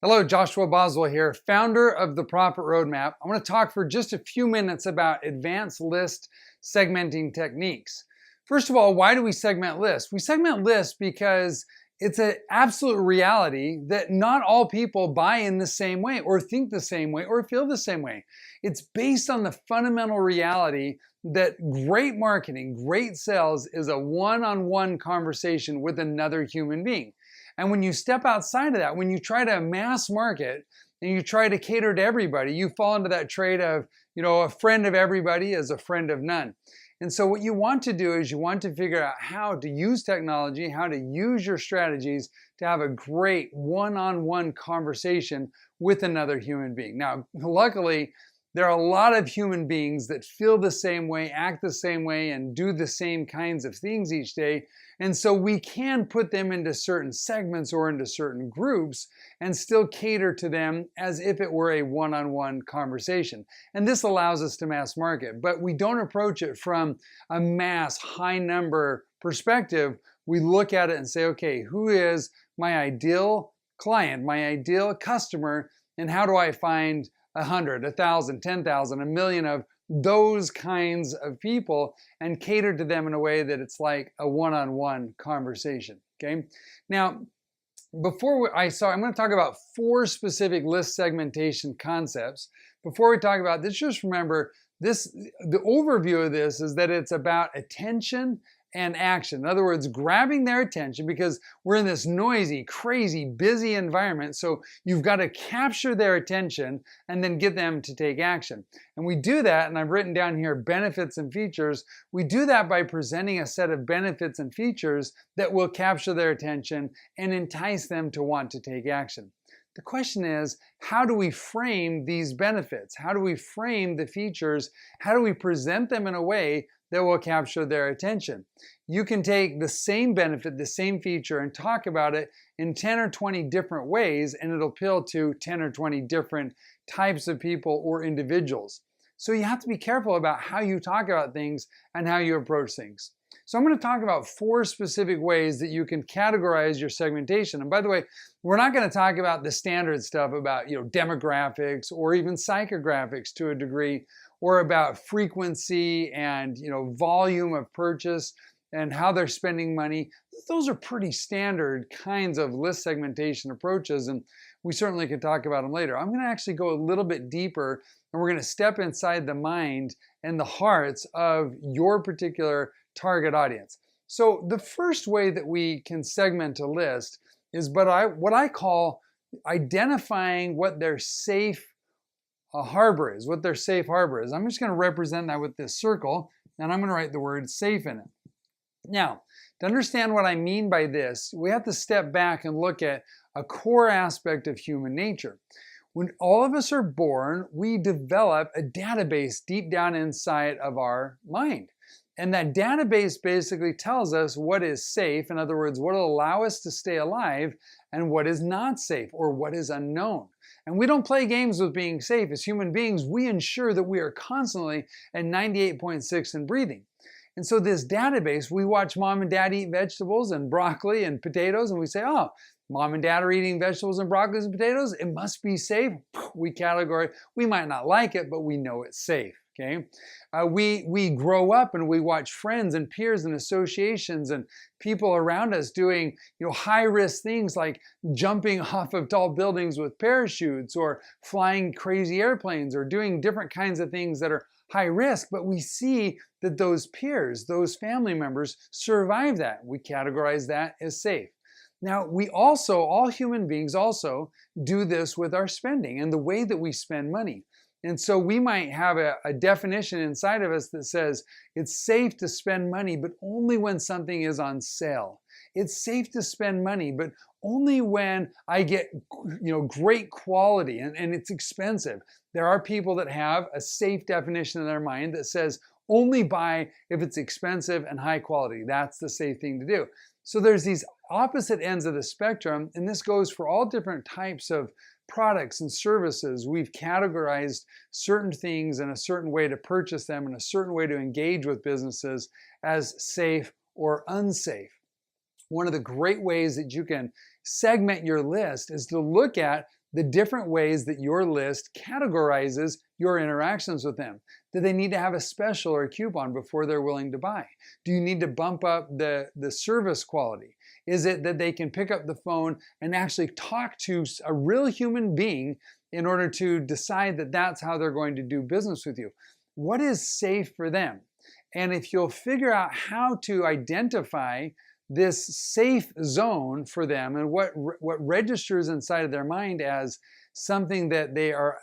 Hello, Joshua Boswell here, founder of The Profit Roadmap. I want to talk for just a few minutes about advanced list segmenting techniques. First of all, why do we segment lists? We segment lists because it's an absolute reality that not all people buy in the same way or think the same way or feel the same way. It's based on the fundamental reality that great marketing, great sales is a one-on-one conversation with another human being. And when you step outside of that, when you try to mass market and you try to cater to everybody, you fall into that trait of, a friend of everybody is a friend of none. And so what you want to do is you want to figure out how to use technology, how to use your strategies to have a great one-on-one conversation with another human being. Now, luckily, there are a lot of human beings that feel the same way, act the same way, and do the same kinds of things each day. And so we can put them into certain segments or into certain groups and still cater to them as if it were a one-on-one conversation. And this allows us to mass market, but we don't approach it from a mass, high number perspective. We look at it and say, okay, who is my ideal client, my ideal customer, and how do I find 100, 1,000, 10,000, 1,000,000 of those kinds of people and cater to them in a way that it's like a one-on-one conversation, okay? Now, I'm going to talk about 4 specific list segmentation concepts. Before we talk about this, just remember the overview of this is that it's about attention and action. In other words, grabbing their attention because we're in this noisy, crazy, busy environment. So you've got to capture their attention and then get them to take action. And we do that, and I've written down here benefits and features. We do that by presenting a set of benefits and features that will capture their attention and entice them to want to take action. The question is, how do we frame these benefits? How do we frame the features? How do we present them in a way that will capture their attention? You can take the same benefit, the same feature, and talk about it in 10 or 20 different ways, and it'll appeal to 10 or 20 different types of people or individuals. So you have to be careful about how you talk about things and how you approach things. So I'm going to talk about 4 specific ways that you can categorize your segmentation. And by the way, we're not going to talk about the standard stuff about, demographics or even psychographics to a degree, or about frequency and, volume of purchase and how they're spending money. Those are pretty standard kinds of list segmentation approaches, and we certainly could talk about them later. I'm going to actually go a little bit deeper, and we're going to step inside the mind and the hearts of your particular target audience. So the first way that we can segment a list is what I call identifying what their safe harbor is, what their safe harbor is. I'm just going to represent that with this circle, and I'm going to write the word safe in it. Now, to understand what I mean by this, we have to step back and look at a core aspect of human nature. When all of us are born, we develop a database deep down inside of our mind. And that database basically tells us what is safe, in other words, what will allow us to stay alive, and what is not safe or what is unknown. And we don't play games with being safe. As human beings, we ensure that we are constantly at 98.6 and breathing. And so this database, we watch mom and dad eat vegetables and broccoli and potatoes, and we say, oh, mom and dad are eating vegetables and broccoli and potatoes, it must be safe. We categorize, we might not like it, but we know it's safe. Okay, we grow up and we watch friends and peers and associations and people around us doing high-risk things like jumping off of tall buildings with parachutes or flying crazy airplanes or doing different kinds of things that are high risk, but we see that those peers, those family members survive that. We categorize that as safe. Now, all human beings also do this with our spending and the way that we spend money. And so we might have a definition inside of us that says it's safe to spend money, but only when something is on sale. It's safe to spend money, but only when I get great quality and it's expensive. There are people that have a safe definition in their mind that says only buy if it's expensive and high quality. That's the safe thing to do. So there's these opposite ends of the spectrum, and this goes for all different types of products and services. We've categorized certain things in a certain way to purchase them, in a certain way to engage with businesses as safe or unsafe. One of the great ways that you can segment your list is to look at the different ways that your list categorizes your interactions with them. Do they need to have a special or a coupon before they're willing to buy? Do you need to bump up the service quality? Is it that they can pick up the phone and actually talk to a real human being in order to decide that that's how they're going to do business with you? What is safe for them? And if you'll figure out how to identify this safe zone for them and what registers inside of their mind as something that they're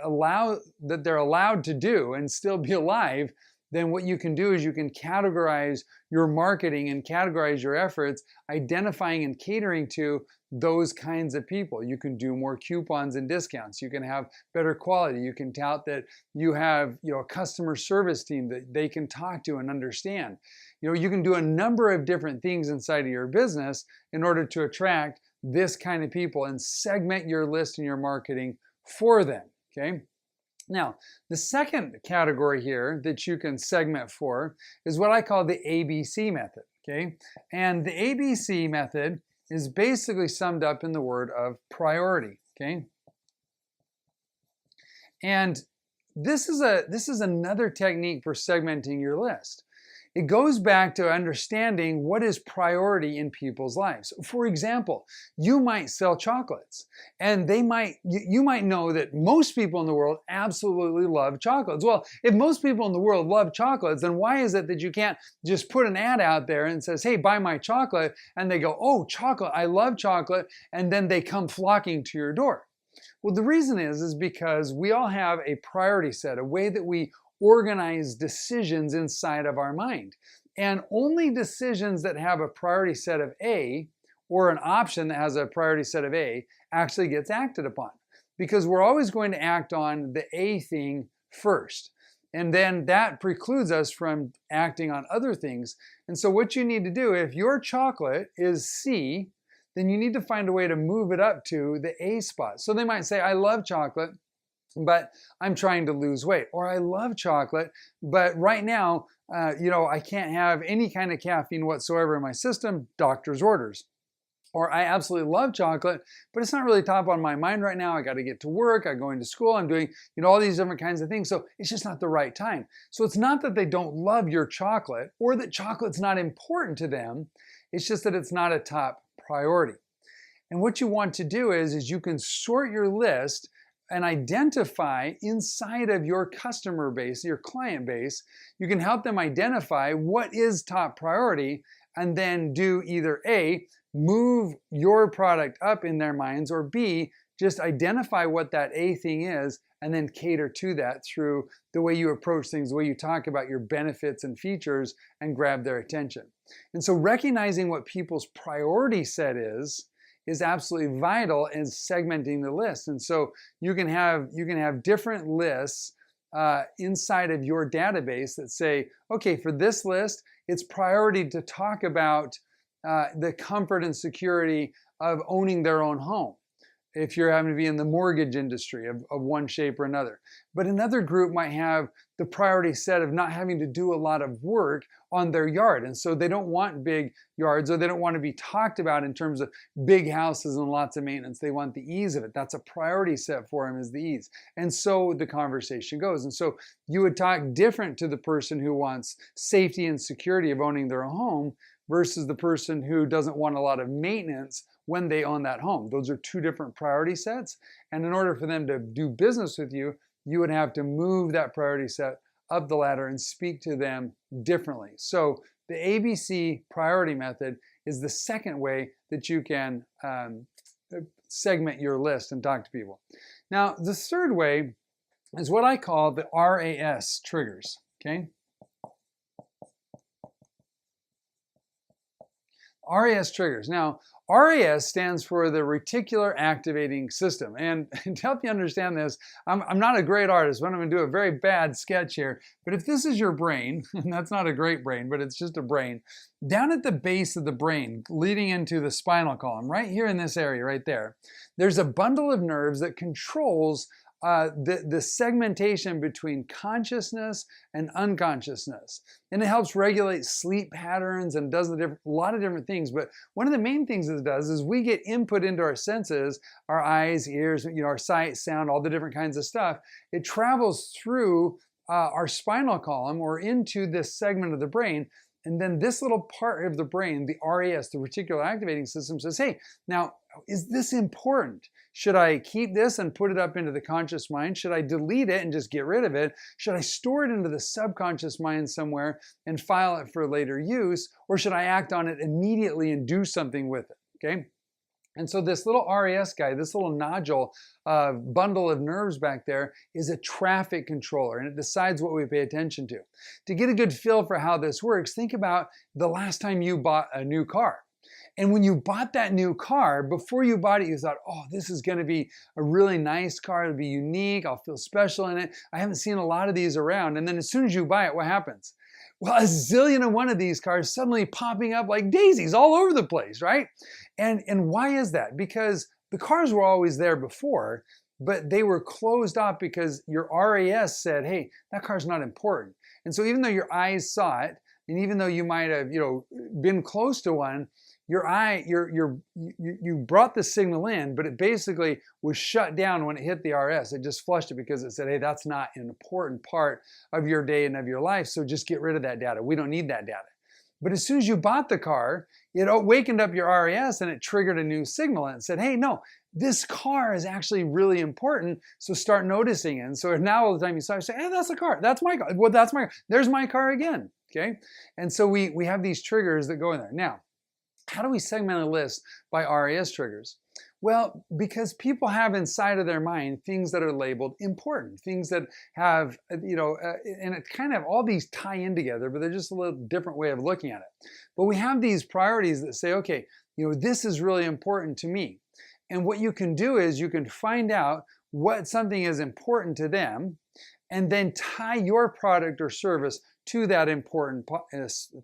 allowed to do and still be alive, then what you can do is you can categorize your marketing and categorize your efforts, identifying and catering to those kinds of people. You can do more coupons and discounts. You can have better quality. You can tout that you have, a customer service team that they can talk to and understand. You can do a number of different things inside of your business in order to attract this kind of people and segment your list and your marketing for them, okay? Now, the second category here that you can segment for is what I call the ABC method, okay? And the ABC method is basically summed up in the word of priority, okay? And this is another technique for segmenting your list. It goes back to understanding what is priority in people's lives. For example, you might sell chocolates, and you might know that most people in the world absolutely love chocolates. Well, if most people in the world love chocolates, then why is it that you can't just put an ad out there and says, hey, buy my chocolate, and they go, oh, chocolate, I love chocolate, and then they come flocking to your door? Well, the reason is because we all have a priority set, a way that we organize decisions inside of our mind. And only decisions that have a priority set of A, or an option that has a priority set of A, actually gets acted upon. Because we're always going to act on the A thing first. And then that precludes us from acting on other things. And so what you need to do, if your chocolate is C, then you need to find a way to move it up to the A spot. So they might say, I love chocolate, but I'm trying to lose weight. Or I love chocolate, but right now, I can't have any kind of caffeine whatsoever in my system, doctor's orders. Or I absolutely love chocolate, but it's not really top on my mind right now. I got to get to work, I'm going to school, I'm doing, all these different kinds of things. So it's just not the right time. So it's not that they don't love your chocolate or that chocolate's not important to them. It's just that it's not a top priority. And what you want to do is you can sort your list and identify inside of your customer base, your client base. You can help them identify what is top priority and then do either A, move your product up in their minds, or B, just identify what that A thing is and then cater to that through the way you approach things, the way you talk about your benefits and features and grab their attention. And so recognizing what people's priority set is absolutely vital in segmenting the list. And so you can have different lists inside of your database that say, okay, for this list, it's priority to talk about the comfort and security of owning their own home, if you're having to be in the mortgage industry of one shape or another. But another group might have the priority set of not having to do a lot of work on their yard. And so they don't want big yards, or they don't want to be talked about in terms of big houses and lots of maintenance. They want the ease of it. That's a priority set for them, is the ease. And so the conversation goes. And so you would talk different to the person who wants safety and security of owning their home versus the person who doesn't want a lot of maintenance when they own that home. Those are two different priority sets. And in order for them to do business with you, you would have to move that priority set up the ladder and speak to them differently. So the ABC priority method is the second way that you can segment your list and talk to people. Now, the third way is what I call the RAS triggers, okay? RAS triggers. Now, RAS stands for the reticular activating system. And to help you understand this, I'm not a great artist, but I'm going to do a very bad sketch here. But if this is your brain, and that's not a great brain, but it's just a brain, Down at the base of the brain, leading into the spinal column, right here in this area right there, there's a bundle of nerves that controls the segmentation between consciousness and unconsciousness. And it helps regulate sleep patterns and does a lot of different things. But one of the main things it does is we get input into our senses, our eyes, ears, our sight, sound, all the different kinds of stuff. It travels through our spinal column or into this segment of the brain. And then this little part of the brain, the RAS, the reticular activating system, says, hey, now, is this important? Should I keep this and put it up into the conscious mind? Should I delete it and just get rid of it? Should I store it into the subconscious mind somewhere and file it for later use? Or should I act on it immediately and do something with it? Okay? And so this little RAS guy, this little nodule bundle of nerves back there is a traffic controller, and it decides what we pay attention to. To get a good feel for how this works, think about the last time you bought a new car. And when you bought that new car, before you bought it, you thought, oh, this is going to be a really nice car. It'll be unique. I'll feel special in it. I haven't seen a lot of these around. And then as soon as you buy it, what happens? Well, a zillion and one of these cars suddenly popping up like daisies all over the place, right? And why is that? Because the cars were always there before, but they were closed off because your RAS said, hey, that car's not important. And so even though your eyes saw it, and even though you might have, been close to one, you brought the signal in, but it basically was shut down when it hit the RS. It just flushed it because it said, hey, that's not an important part of your day and of your life, so just get rid of that data. We don't need that data. But as soon as you bought the car, it awakened up your RAS and it triggered a new signal and it said, hey, no, this car is actually really important, so start noticing it. And so now all the time you saw it, you say, hey, that's a car. That's my car. Well, that's my car. There's my car again, okay? And so we have these triggers that go in there. Now, how do we segment a list by RAS triggers? Well, because people have inside of their mind things that are labeled important, things that have, and it kind of all these tie in together, but they're just a little different way of looking at it. But we have these priorities that say, okay, this is really important to me. And what you can do is you can find out what something is important to them and then tie your product or service to that important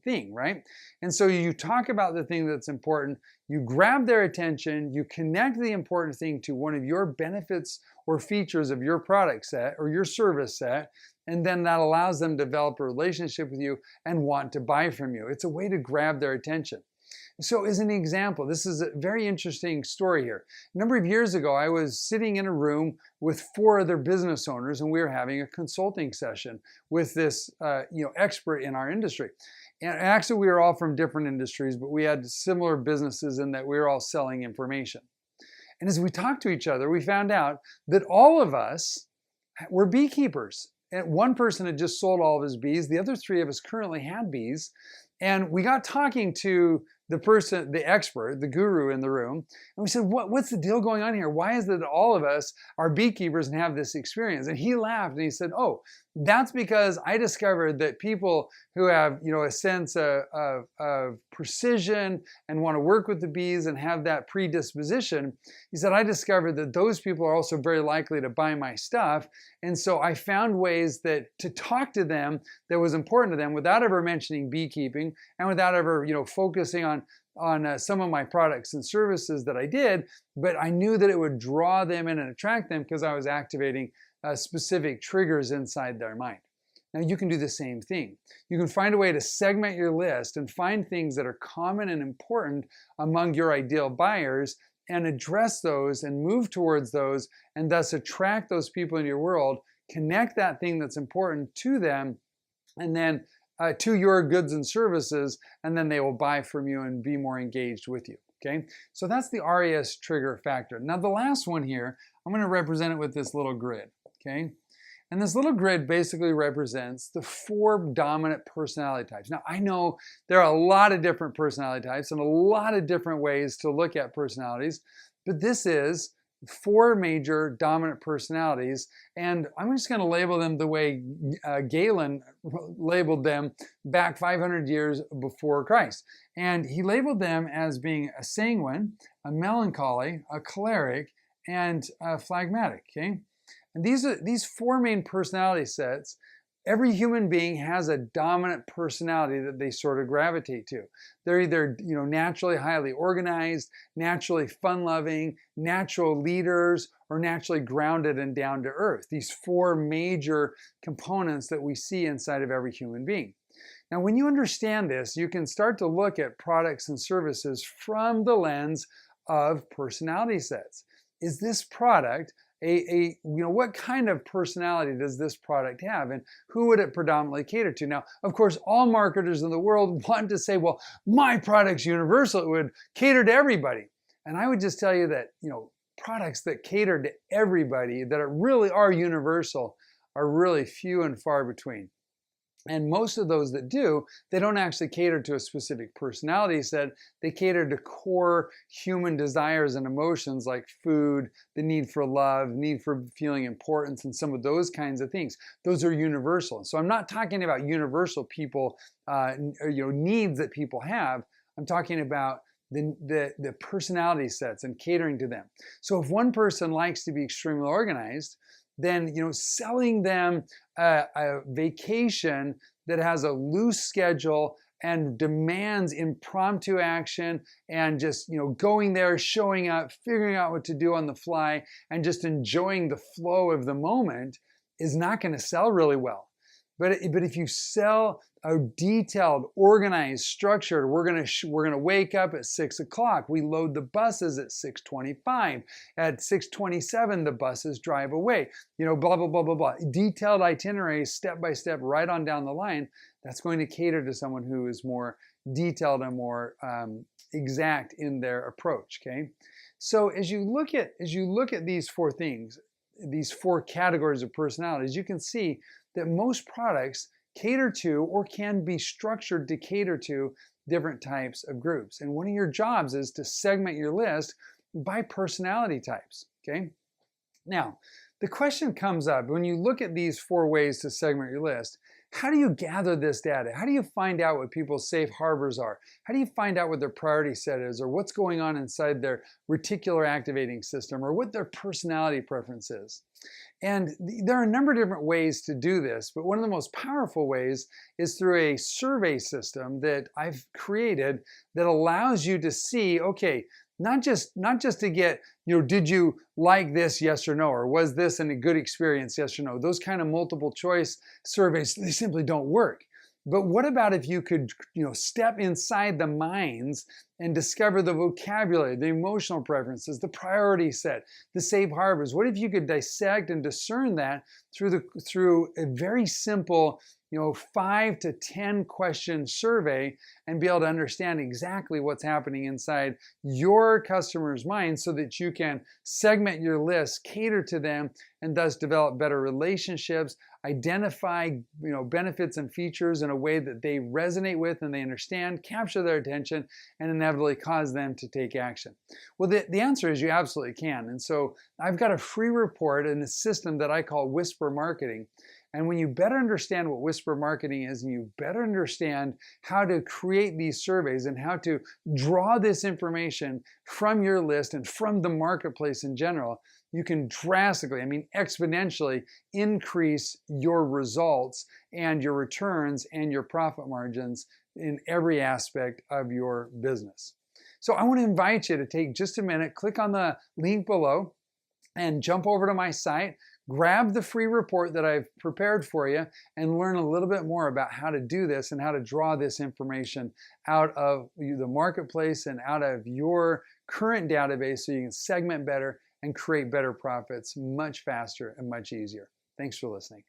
thing, right? And so you talk about the thing that's important, you grab their attention, you connect the important thing to one of your benefits or features of your product set or your service set, and then that allows them to develop a relationship with you and want to buy from you. It's a way to grab their attention. So as an example, this is a very interesting story here. A number of years ago, I was sitting in a room with 4 other business owners, and we were having a consulting session with this expert in our industry. And actually, we were all from different industries, but we had similar businesses in that we were all selling information. And as we talked to each other, we found out that all of us were beekeepers. And one person had just sold all of his bees. The other 3 of us currently had bees. And we got talking to the person, the expert, the guru in the room, and we said, what's the deal going on here? Why is it that all of us are beekeepers and have this experience? And he laughed and he said, oh, that's because I discovered that people who have, a sense of precision and want to work with the bees and have that predisposition, he said, I discovered that those people are also very likely to buy my stuff. And so I found ways to talk to them that was important to them without ever mentioning beekeeping and without ever, focusing on some of my products and services that I did, but I knew that it would draw them in and attract them because I was activating specific triggers inside their mind. Now you can do the same thing. You can find a way to segment your list and find things that are common and important among your ideal buyers and address those and move towards those and thus attract those people in your world, connect that thing that's important to them, and then to your goods and services, and then they will buy from you and be more engaged with you, okay? So that's the RAS trigger factor. Now the last one here, I'm gonna represent it with this little grid, okay? And this little grid basically represents the 4 dominant personality types. Now I know there are a lot of different personality types and a lot of different ways to look at personalities, but this is 4 major dominant personalities, and I'm just going to label them the way Galen labeled them back 500 years before Christ. And he labeled them as being a sanguine, a melancholy, a choleric, and a phlegmatic. Okay, and these 4 main personality sets Every human being has a dominant personality that they sort of gravitate to. They're either, naturally highly organized, naturally fun-loving, natural leaders, or naturally grounded and down to earth. These four major components that we see inside of every human being. Now, when you understand this, you can start to look at products and services from the lens of personality sets. Is this product what kind of personality does this product have, and who would it predominantly cater to? Now, of course, all marketers in the world want to say, well, my product's universal, it would cater to everybody. And I would just tell you that, products that cater to everybody, that really are universal, are really few and far between. And most of those that do, they don't actually cater to a specific personality set. They cater to core human desires and emotions like food, the need for love, need for feeling importance, and some of those kinds of things. Those are universal. So I'm not talking about universal people, needs that people have. I'm talking about the personality sets and catering to them. So if one person likes to be extremely organized, then selling them a vacation that has a loose schedule and demands impromptu action and just going there, showing up, figuring out what to do on the fly, and just enjoying the flow of the moment is not going to sell really well. But if you sell a detailed, organized, structured, we're gonna wake up at 6 o'clock. We load the buses at 6:25. At 6:27, the buses drive away. Blah blah blah blah blah. Detailed itineraries, step by step, right on down the line. That's going to cater to someone who is more detailed and more exact in their approach. Okay, so as you look at these four things, these four categories of personalities, you can see that most products cater to or can be structured to cater to different types of groups. And one of your jobs is to segment your list by personality types, okay? Now, the question comes up when you look at these four ways to segment your list. How do you gather this data? How do you find out what people's safe harbors are? How do you find out what their priority set is, or what's going on inside their reticular activating system, or what their personality preference is? And there are a number of different ways to do this, but one of the most powerful ways is through a survey system that I've created that allows you to see, okay, not just to get, did you like this, yes or no, or was this a good experience, yes or no? Those kind of multiple choice surveys, they simply don't work. But what about if you could, step inside the minds and discover the vocabulary, the emotional preferences, the priority set, the safe harbors? What if you could dissect and discern that through a very simple, 5 to 10 question survey, and be able to understand exactly what's happening inside your customer's mind, so that you can segment your list, cater to them, and thus develop better relationships, identify benefits and features in a way that they resonate with and they understand, capture their attention, and inevitably cause them to take action. Well, the answer is you absolutely can. And so I've got a free report in a system that I call Whisper Marketing. And when you better understand what whisper marketing is, and you better understand how to create these surveys and how to draw this information from your list and from the marketplace in general, you can drastically, exponentially increase your results and your returns and your profit margins in every aspect of your business. So I want to invite you to take just a minute, click on the link below, and jump over to my site. Grab the free report that I've prepared for you and learn a little bit more about how to do this and how to draw this information out of the marketplace and out of your current database, so you can segment better and create better profits much faster and much easier. Thanks for listening.